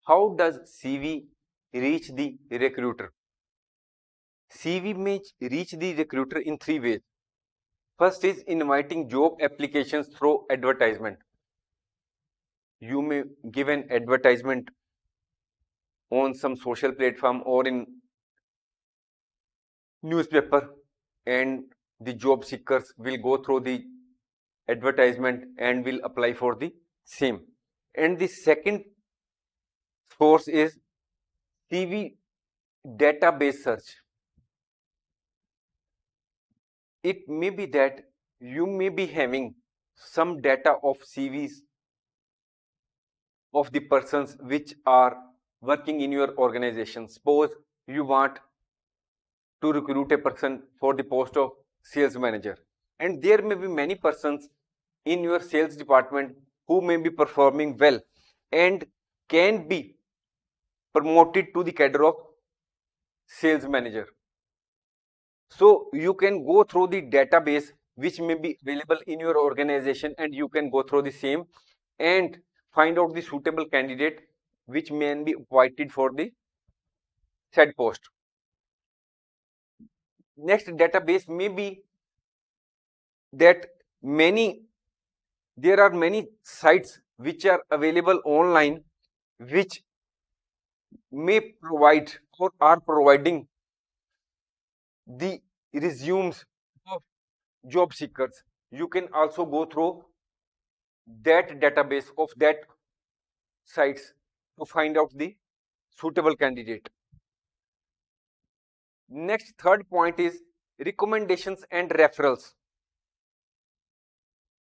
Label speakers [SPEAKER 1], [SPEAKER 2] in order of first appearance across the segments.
[SPEAKER 1] How does CV reach the recruiter? CV may reach the recruiter in three ways. First is inviting job applications through advertisement. You may give an advertisement on some social platform or in newspaper, and the job seekers will go through the advertisement and will apply for the same. And the second source is CV database search. It may be that you may be having some data of CVs of the persons which are working in your organization. Suppose you want to recruit a person for the post of sales manager, and there may be many persons in your sales department who may be performing well and can be promoted to the cadre of sales manager. So you can go through the database which may be available in your organization, and you can go through the same and find out the suitable candidate which may be appointed for the said post. Next database may be that there are many sites which are available online which may provide or are providing the resumes of job seekers. You can also go through that database of that sites to find out the suitable candidate. Next, third point is recommendations and referrals.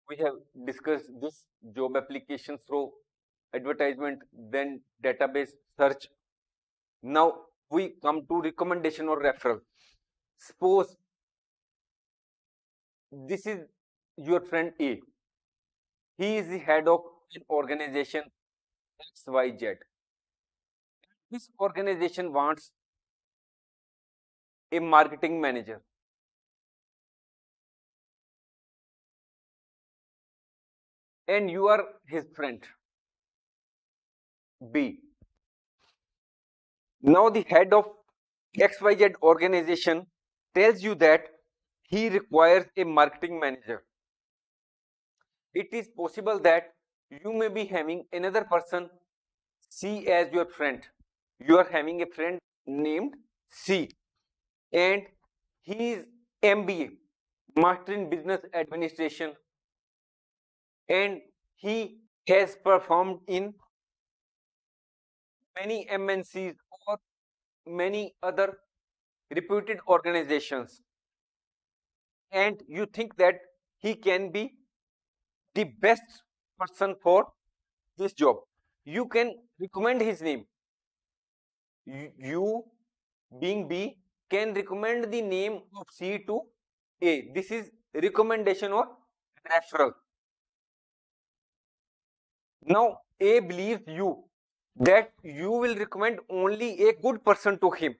[SPEAKER 1] We have discussed this: job applications through advertisement, then database search. Now we come to recommendation or referral. Suppose this is your friend A. He is the head of an organization XYZ. This organization wants a marketing manager, and you are his friend B. Now the head of XYZ organization tells you that he requires a marketing manager. It is possible that you may be having another person C as your friend. You are having a friend named C, and he is MBA, Master in Business Administration, and he has performed in many MNCs or many other reputed organizations, and you think that he can be the best person for this job. You can recommend his name. You being B can recommend the name of C to A. This is recommendation or referral. Now A believes you that you will recommend only a good person to him,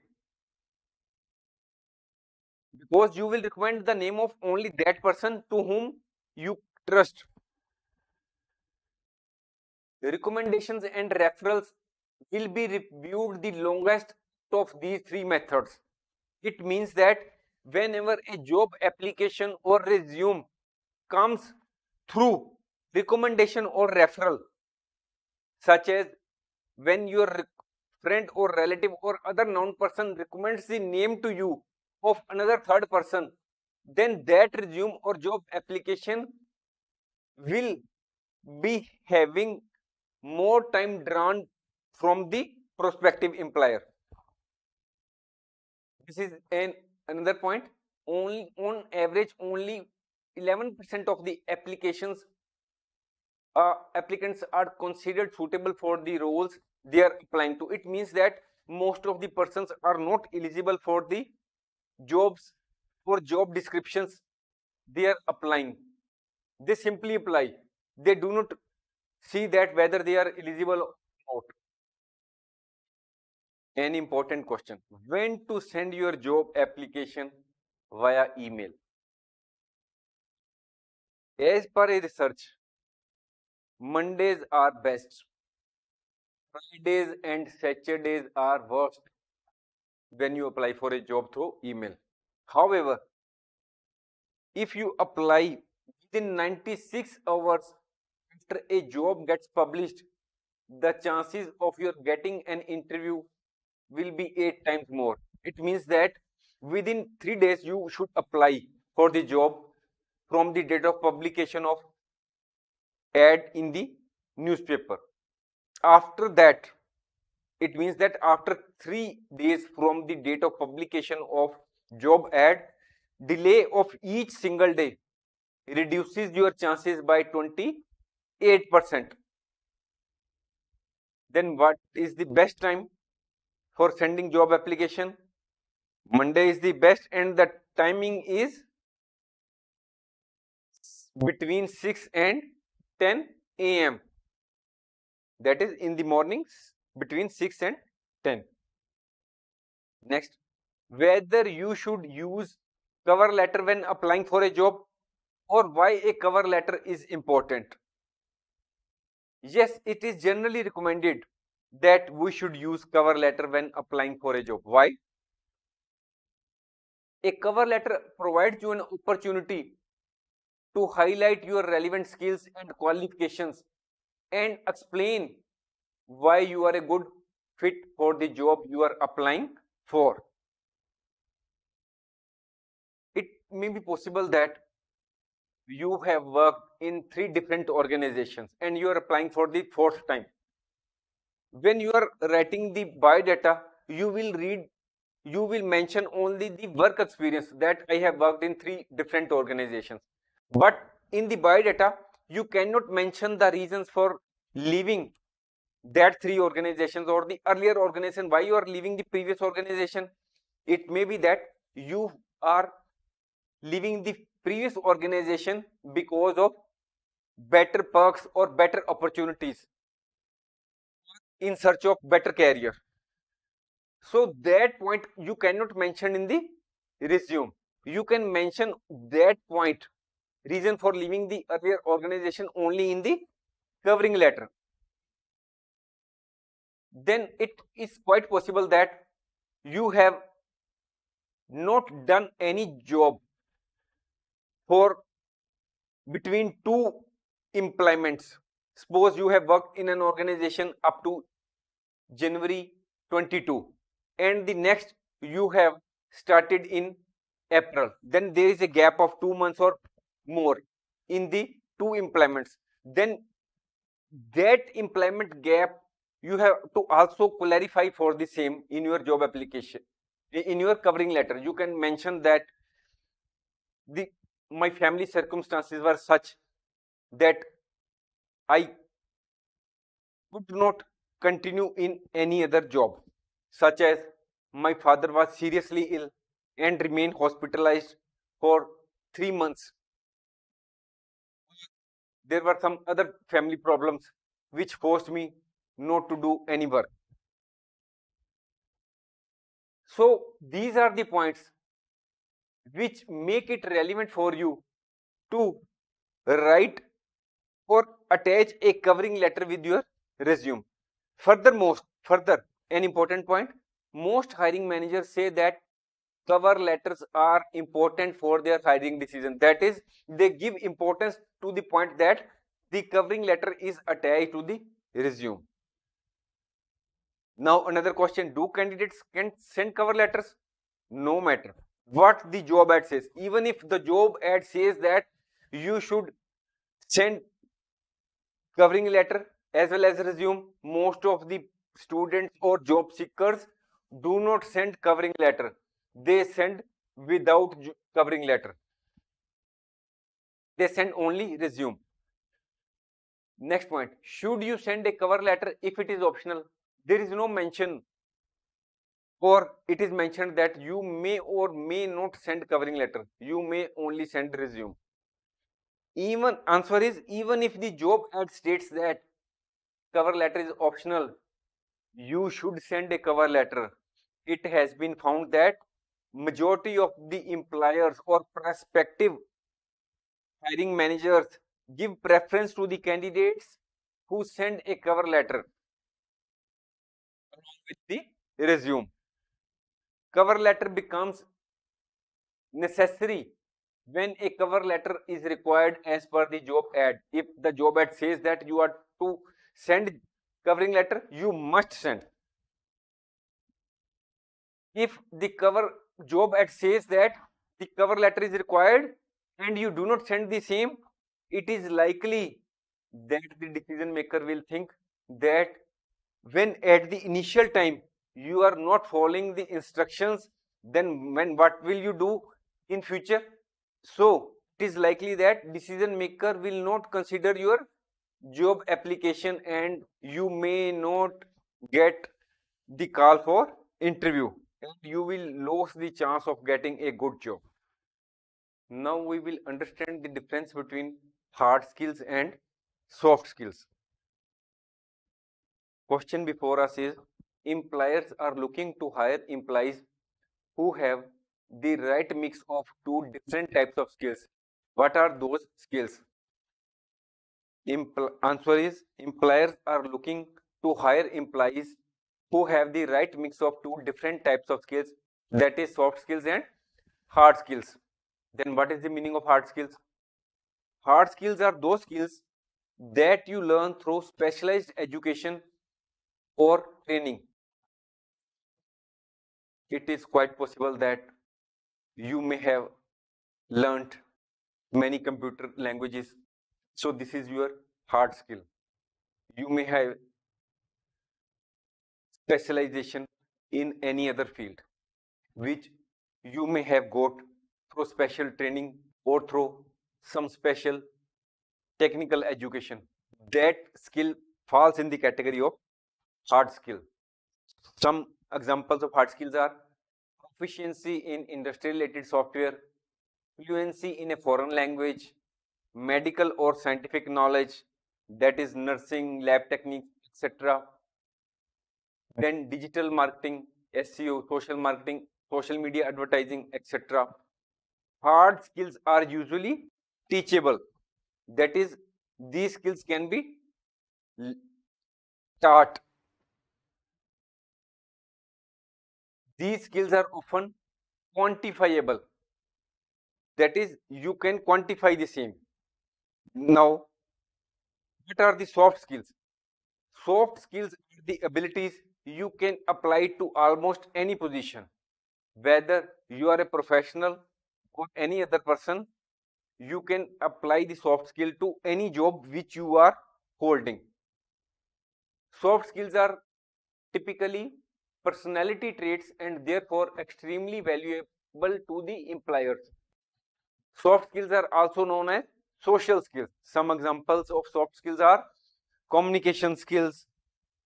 [SPEAKER 1] because you will recommend the name of only that person to whom you trust. Recommendations and referrals will be reviewed the longest of these three methods. It means that whenever a job application or resume comes through recommendation or referral, such as when your friend or relative or other known person recommends the name to you of another third person, then that resume or job application will be having more time drawn from the prospective employer. This is another point. Only on average, only 11% of the applications applicants are considered suitable for the roles they are applying to. It means that most of the persons are not eligible for the jobs, for job descriptions they are applying. They simply apply. They do not see that whether they are eligible or not. An important question: when to send your job application via email? As per a research, Mondays are best. Fridays and Saturdays are worst when you apply for a job through email. However, if you apply within 96 hours after a job gets published, the chances of your getting an interview will be 8 times more. It means that within 3 days you should apply for the job from the date of publication of ad in the newspaper. After that, it means that after 3 days from the date of publication of job ad, delay of each single day reduces your chances by 28%. Then what is the best time for sending job application? Monday is the best, and the timing is between 6 and 10 a.m. That is in the mornings between 6 and 10. Next, whether you should use cover letter when applying for a job, or why a cover letter is important. Yes, it is generally recommended that we should use cover letter when applying for a job. Why? A cover letter provides you an opportunity to highlight your relevant skills and qualifications and explain why you are a good fit for the job you are applying for. It may be possible that you have worked in 3 different organizations and you are applying for the 4th time. When you are writing the biodata, you will mention only the work experience that I have worked in 3 different organizations. But in the biodata, you cannot mention the reasons for leaving that 3 organizations or the earlier organization, why you are leaving the previous organization. It may be that you are leaving the previous organization because of better perks or better opportunities in search of better career. So that point you cannot mention in the resume. You can mention that point, reason for leaving the earlier organization, only in the covering letter. Then it is quite possible that you have not done any job for between 2 employments. Suppose you have worked in an organization up to January 22 and the next you have started in April. Then there is a gap of 2 months or more in the 2 employments. Then that employment gap you have to also clarify for the same in your job application. In your covering letter, you can mention that the my family circumstances were such that I could not continue in any other job, such as my father was seriously ill and remained hospitalized for 3 months. There were some other family problems which forced me not to do any work. So these are the points which make it relevant for you to write or attach a covering letter with your resume. Further, an important point, most hiring managers say that cover letters are important for their hiring decision. That is, they give importance to the point that the covering letter is attached to the resume. Now another question, do candidates can send cover letters? No matter what the job ad says, even if the job ad says that you should send covering letter as well as resume, most of the students or job seekers do not send covering letter. They send without covering letter. They send only resume. Next point, should you send a cover letter if it is optional? There is no mention, or it is mentioned that you may or may not send covering letter. You may only send resume. Even answer is, even if the job ad states that cover letter is optional, you should send a cover letter. It has been found that majority of the employers or prospective hiring managers give preference to the candidates who send a cover letter. with the resume. Cover letter becomes necessary when a cover letter is required as per the job ad. If the job ad says that you are to send covering letter, you must send. If the cover job ad says that the cover letter is required and you do not send the same, it is likely that the decision maker will think that when at the initial time you are not following the instructions, then what will you do in future? So it is likely that decision maker will not consider your job application and you may not get the call for interview and you will lose the chance of getting a good job. Now we will understand the difference between hard skills and soft skills. Question before us is, employers are looking to hire employees who have the right mix of two different types of skills. What are those skills? Answer is, employers are looking to hire employees who have the right mix of two different types of skills, that is soft skills and hard skills. Then what is the meaning of hard skills? Hard skills are those skills that you learn through specialized education or training. It is quite possible that you may have learned many computer languages, so this is your hard skill. You may have specialization in any other field which you may have got through special training or through some special technical education. That skill falls in the category of hard skill. Some examples of hard skills are proficiency in industry related software, fluency in a foreign language, medical or scientific knowledge, that is nursing, lab techniques, etc. Then digital marketing, SEO, social marketing, social media advertising, etc. Hard skills are usually teachable. That is, these skills can be taught. These skills are often quantifiable. That is, you can quantify the same. Now, what are the soft skills? Soft skills are the abilities you can apply to almost any position. Whether you are a professional or any other person, you can apply the soft skill to any job which you are holding. Soft skills are typically personality traits and therefore extremely valuable to the employers. Soft skills are also known as social skills. Some examples of soft skills are communication skills,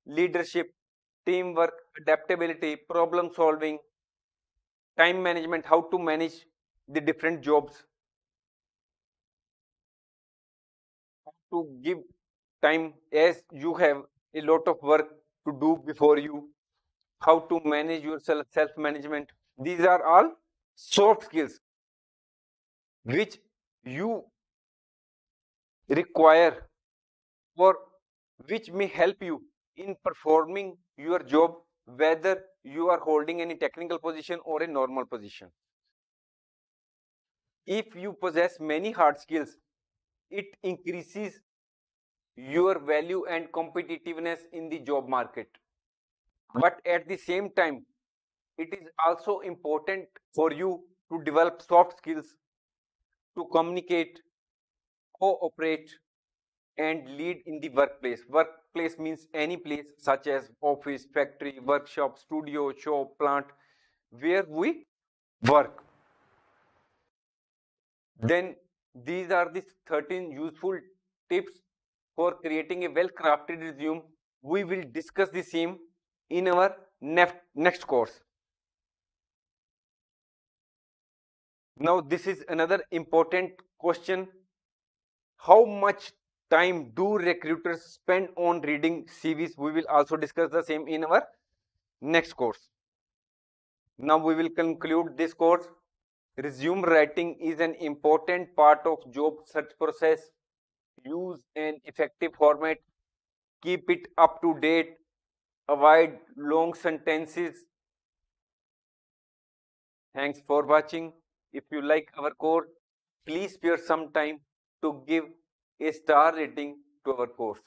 [SPEAKER 1] leadership, teamwork, adaptability, problem solving, time management, how to manage the different jobs, how to give time as you have a lot of work to do before you, how to manage yourself, self management. These are all soft skills which you require or which may help you in performing your job, whether you are holding any technical position or a normal position. If you possess many hard skills, it increases your value and competitiveness in the job market. But at the same time, it is also important for you to develop soft skills to communicate, cooperate, and lead in the workplace. Workplace means any place such as office, factory, workshop, studio, shop, plant, where we work. Then these are the 13 useful tips for creating a well-crafted resume. We will discuss the same in our next course. Now this is another important question. How much time do recruiters spend on reading CVs? We will also discuss the same in our next course. Now we will conclude this course. Resume writing is an important part of job search process. Use an effective format. Keep it up to date. avoid long sentences. Thanks for watching. If you like our course, please spare some time to give a star rating to our course.